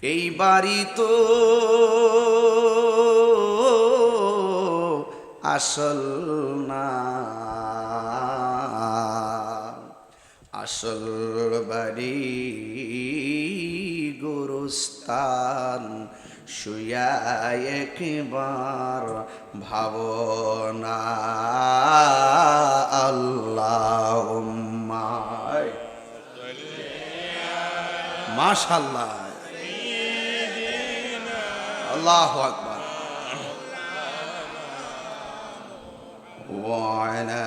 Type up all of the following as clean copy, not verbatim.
এই বাড়ি তো আসল না, আসল বাড়ি গুরুস্থান। শুয়া একবার ভাবনা আল্লাহুম্মা। মাশাআল্লাহ, আল্লাহু আকবার। وعلى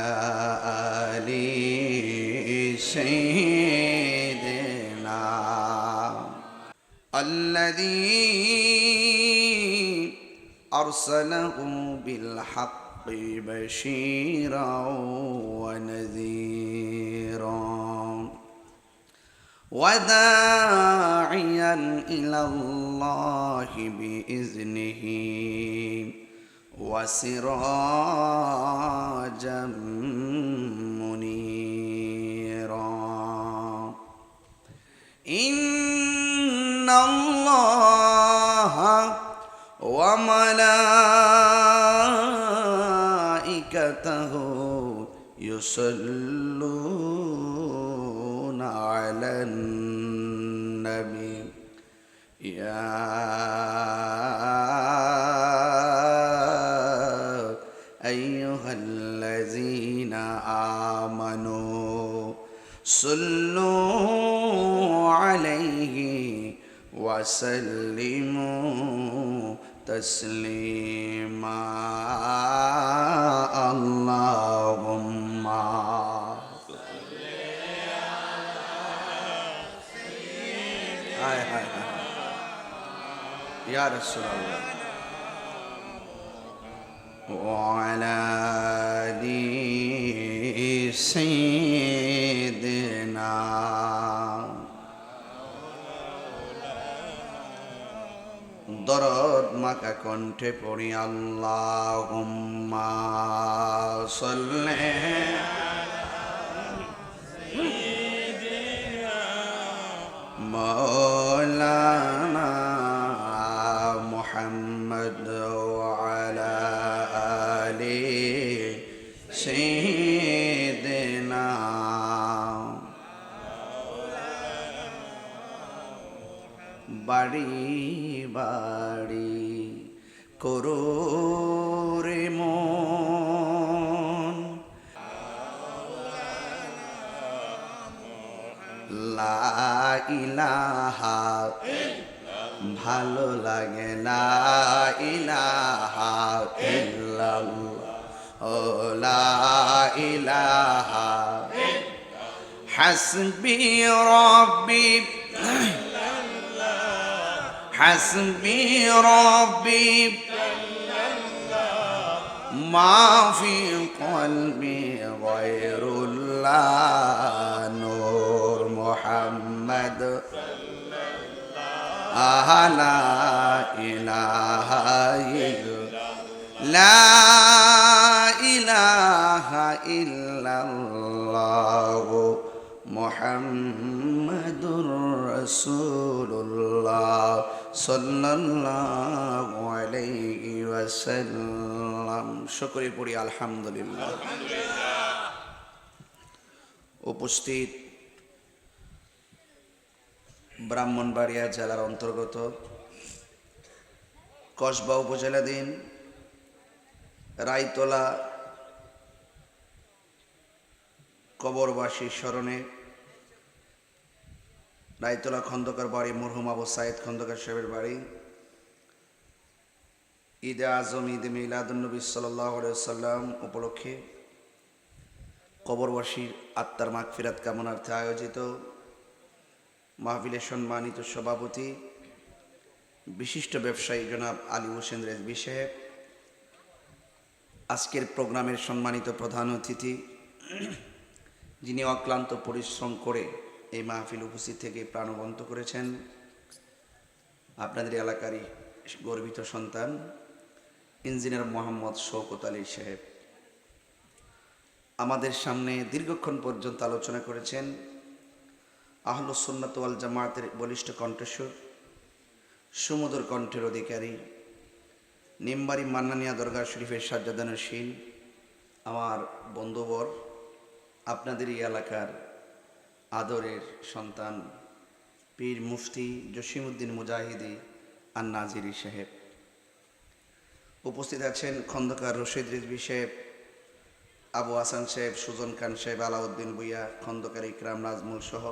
آل سيدنا الذي أرسله بالحق بشيرا ونذيرا وداعيا إلى الله بإذنه وسراجا منيرا. إن الله وملائكته يصلون على النبي يا أيها الذين آمنوا صلوا عليه وسلموا تسليما. اللهم يا رسول الله وعلى آل سيدنا. দরদ মাকা কণ্ঠে পড়ি আল্লাহুম্মা সাল্লি মাওলানা মুহাম্মদ ওয়া আলা আলি সাইয়্যিদিনা. বাড়ি বাড়ি করো রে মন, লা ইলাহা ভালো লাগে, লা ইলাহা ইল্লাল্লাহ, লা ইলাহা হাসবি রব্বি حسبي ربي ما في قلبي غير الله نور محمد لا إله إلا لا إله إلا الله محمد رسول الله সাল্লাল্লাহু আলাইহি ওয়াসাল্লাম. শুকর পড়ি আলহামদুলিল্লাহ. উপস্থিত ব্রাহ্মণবাড়িয়া জেলার অন্তর্গত কসবা উপজেলাধীন রায়তলা কবরবাসীর স্মরণে রায়তলা খন্দকার বাড়ি মরহুম আবু সাইদ খন্দকার সাহেবের বাড়ি ঈদে আজম ঈদে মিলাদুন্নবী সাল্লাল্লাহু আলাইহি ওয়াসাল্লাম উপলক্ষে কবরবাসীর আত্মার মাগফিরাত কামনার্থে আয়োজিত মাহফিলের সম্মানিত সভাপতি বিশিষ্ট ব্যবসায়ী জনাব আলী হোসেন রেজভী সাহেব, আজকের প্রোগ্রামের সম্মানিত প্রধান অতিথি যিনি অক্লান্ত পরিশ্রম করে এই মাহফিল উপস্থিত থেকে প্রাণবন্ত করেছেন, আপনাদের এলাকারই গর্বিত সন্তান ইঞ্জিনিয়ার মোহাম্মদ শওকত আলী সাহেব, আমাদের সামনে দীর্ঘক্ষণ পর্যন্ত আলোচনা করেছেন আহলুস সুন্নাত ওয়াল জামায়াতের বলিষ্ঠ কণ্ঠস্বর সুমধুর কণ্ঠের অধিকারী, নিমবাড়ি মান্নানিয়া দরগা শরীফের সাজ্জাদানের শীল, আমার বন্ধুবর, আপনাদের এই এলাকার আদরের সন্তান পীর মুফতি জসিমউদ্দিন মুজাহিদি আর নাজিরি সাহেব, উপস্থিত আছেন খন্দকার রশিদ রিজভী সাহেব, আবু হাসান সাহেব, সুজন খান সাহেব, আলাউদ্দিন ভুইয়া, খন্দকার ইকরাম নাজমুল সহ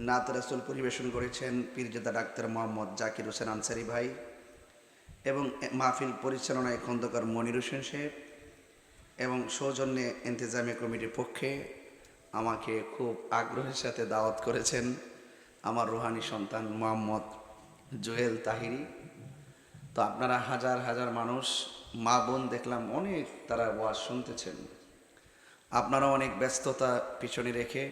নাত রাসূল পরিবেশন করেছেন পীরজাদা ডাক্তার মোহাম্মদ জাকির হোসেন আনসারি ভাই এবং মাহফিল পরিচালনায় খন্দকার মনির হোসেন সাহেব এবং সৌজন্যে ইন্তেজামিয়া কমিটির পক্ষে আমাকে খুব আগ্রহের সাথে দাওয়াত করেছেন আমার রুহানি সন্তান মোহাম্মদ জুয়েল তাহিরি। তো আপনারা হাজার হাজার মানুষ, মা বোন দেখলাম অনেক তারা ওয়াজ শুনতেছেন, আপনারা অনেক ব্যস্ততা পিছনে রেখে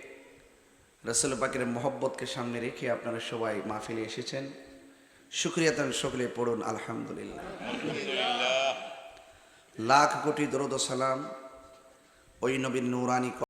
রাসূল পাকের মহব্বতকে সামনে রেখে আপনারা সবাই মাহফিলে এসেছেন। শুকরিয়া তান সকলে পড়ুন আলহামদুলিল্লাহ। লাখ কোটি দরুদ ও সালাম ওই নবীর নূরানি